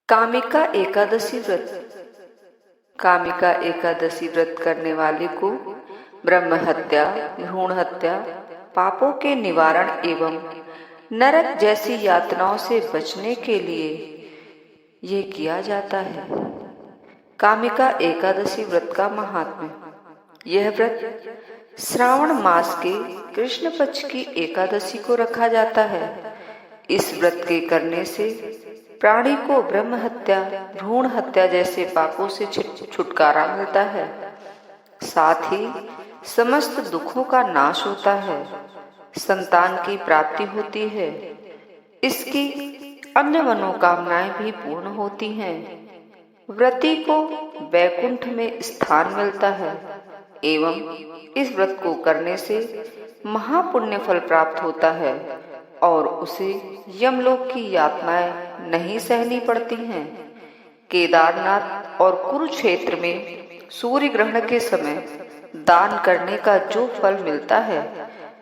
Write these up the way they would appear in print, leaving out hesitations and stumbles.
कामिका एकादशी व्रत। कामिका एकादशी व्रत करने वाले को ब्रह्म हत्या, भ्रूण हत्या, पापों के निवारण एवं नरक जैसी यातनाओं से बचने के लिए ये किया जाता है। कामिका एकादशी व्रत का महात्म्य। यह व्रत श्रावण मास के कृष्ण पक्ष की एकादशी को रखा जाता है। इस व्रत के करने से प्राणी को ब्रह्म हत्या, भ्रूण हत्या जैसे पापों से छुटकारा मिलता है। साथ ही समस्त दुखों का नाश होता है, संतान की प्राप्ति होती है, इसकी अन्य मनोकामनाएं भी पूर्ण होती हैं। व्रती को वैकुंठ में स्थान मिलता है एवं इस व्रत को करने से महापुण्य फल प्राप्त होता है और उसे यमलोक की यातनाएं नहीं सहनी पड़ती हैं। केदारनाथ और कुरुक्षेत्र में सूर्य ग्रहण के समय दान करने का जो फल मिलता है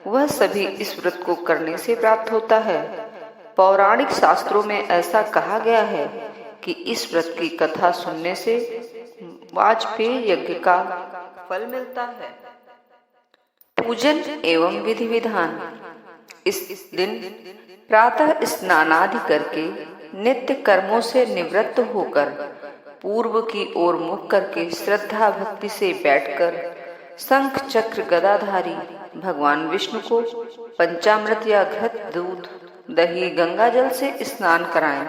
वह सभी इस व्रत को करने से प्राप्त होता है। पौराणिक शास्त्रों में ऐसा कहा गया है कि इस व्रत की कथा सुनने से वाजपेय यज्ञ का फल मिलता है। पूजन एवं विधि विधान। इस दिन प्रातः स्नानादि करके नित्य कर्मों से निवृत्त होकर पूर्व की ओर मुख करके श्रद्धा भक्ति से बैठकर शंख चक्र गदाधारी भगवान विष्णु को पंचामृत या घृत, दूध, दही, गंगा जल से स्नान कराएं।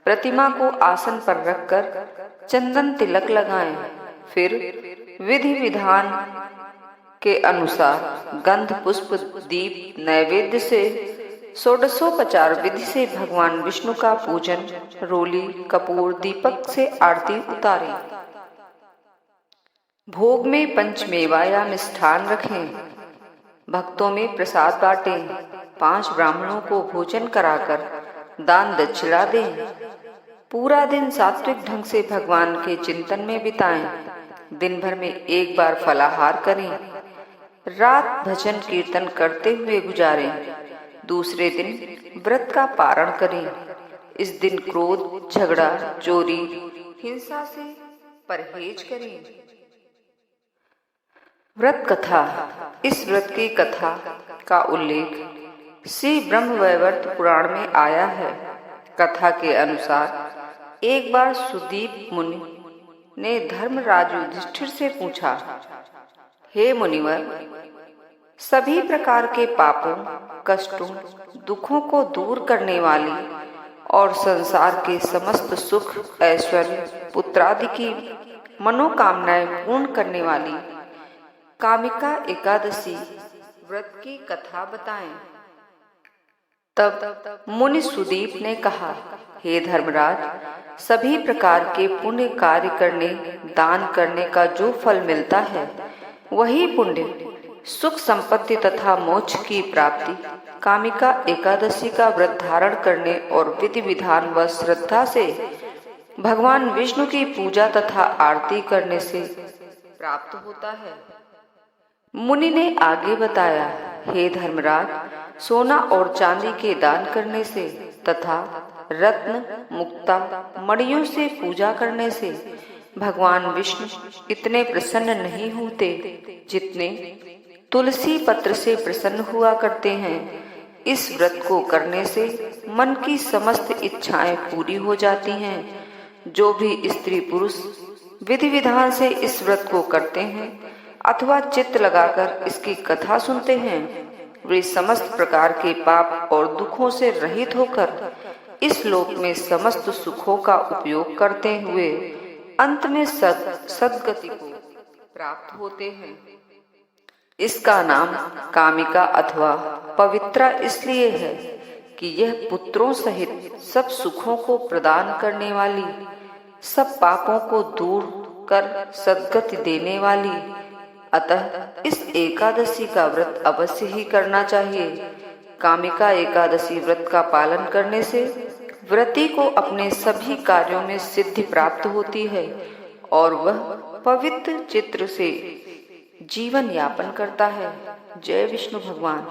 प्रतिमा को आसन पर रखकर चंदन तिलक लगाएं। फिर विधि विधान के अनुसार गंध, पुष्प, दीप, नैवेद्य से षोडशोपचार विधि से भगवान विष्णु का पूजन, रोली, कपूर, दीपक से आरती उतारें। भोग में पंचमेवा या मिष्ठान रखें। भक्तों में प्रसाद बांटें। 5 ब्राह्मणों को भोजन कराकर दान दक्षिणा दें। पूरा दिन सात्विक ढंग से भगवान के चिंतन में बिताएं। दिन भर में एक बार फलाहार करें। रात भजन कीर्तन करते हुए गुजारें। दूसरे दिन व्रत का पारण करें। इस दिन क्रोध, झगड़ा, चोरी, हिंसा से परहेज करें। व्रत कथा। इस व्रत की कथा का उल्लेख श्री ब्रह्मवैवर्त पुराण में आया है। कथा के अनुसार एक बार सुदीप मुनि ने धर्मराज युधिष्ठिर से पूछा, हे मुनिवर, सभी प्रकार के पापों, कष्टों, दुखों को दूर करने वाली और संसार के समस्त सुख, ऐश्वर्य, पुत्रादि की मनोकामनाएं पूर्ण करने वाली कामिका एकादशी व्रत की कथा बताएं। तब मुनि सुदीप ने कहा, हे धर्मराज, सभी प्रकार के पुण्य कार्य करने, दान करने का जो फल मिलता है वही पुण्य, सुख, संपत्ति तथा मोक्ष की प्राप्ति कामिका एकादशी का व्रत धारण करने और विधि विधान व श्रद्धा से भगवान विष्णु की पूजा तथा आरती करने से प्राप्त होता है। मुनि ने आगे बताया, हे धर्मराज, सोना और चांदी के दान करने से तथा रत्न, मुक्ता, मणियों से पूजा करने से भगवान विष्णु इतने प्रसन्न नहीं होते जितने तुलसी पत्र से प्रसन्न हुआ करते हैं। इस व्रत को करने से मन की समस्त इच्छाएं पूरी हो जाती हैं। जो भी स्त्री पुरुष विधि विधान से इस व्रत को करते हैं अथवा चित्त लगाकर इसकी कथा सुनते हैं, वे समस्त प्रकार के पाप और दुखों से रहित होकर इस लोक में समस्त सुखों का उपयोग करते हुए अंत में सद्गति को प्राप्त होते हैं। इसका नाम कामिका अथवा पवित्रा इसलिए है कि यह पुत्रों सहित सब सुखों को प्रदान करने वाली, सब पापों को दूर कर सद्गति देने वाली। अतः इस एकादशी का व्रत अवश्य ही करना चाहिए। कामिका एकादशी व्रत का पालन करने से व्रती को अपने सभी कार्यों में सिद्धि प्राप्त होती है और वह पवित्र चित्र से जीवन यापन करता है। जय विष्णु भगवान।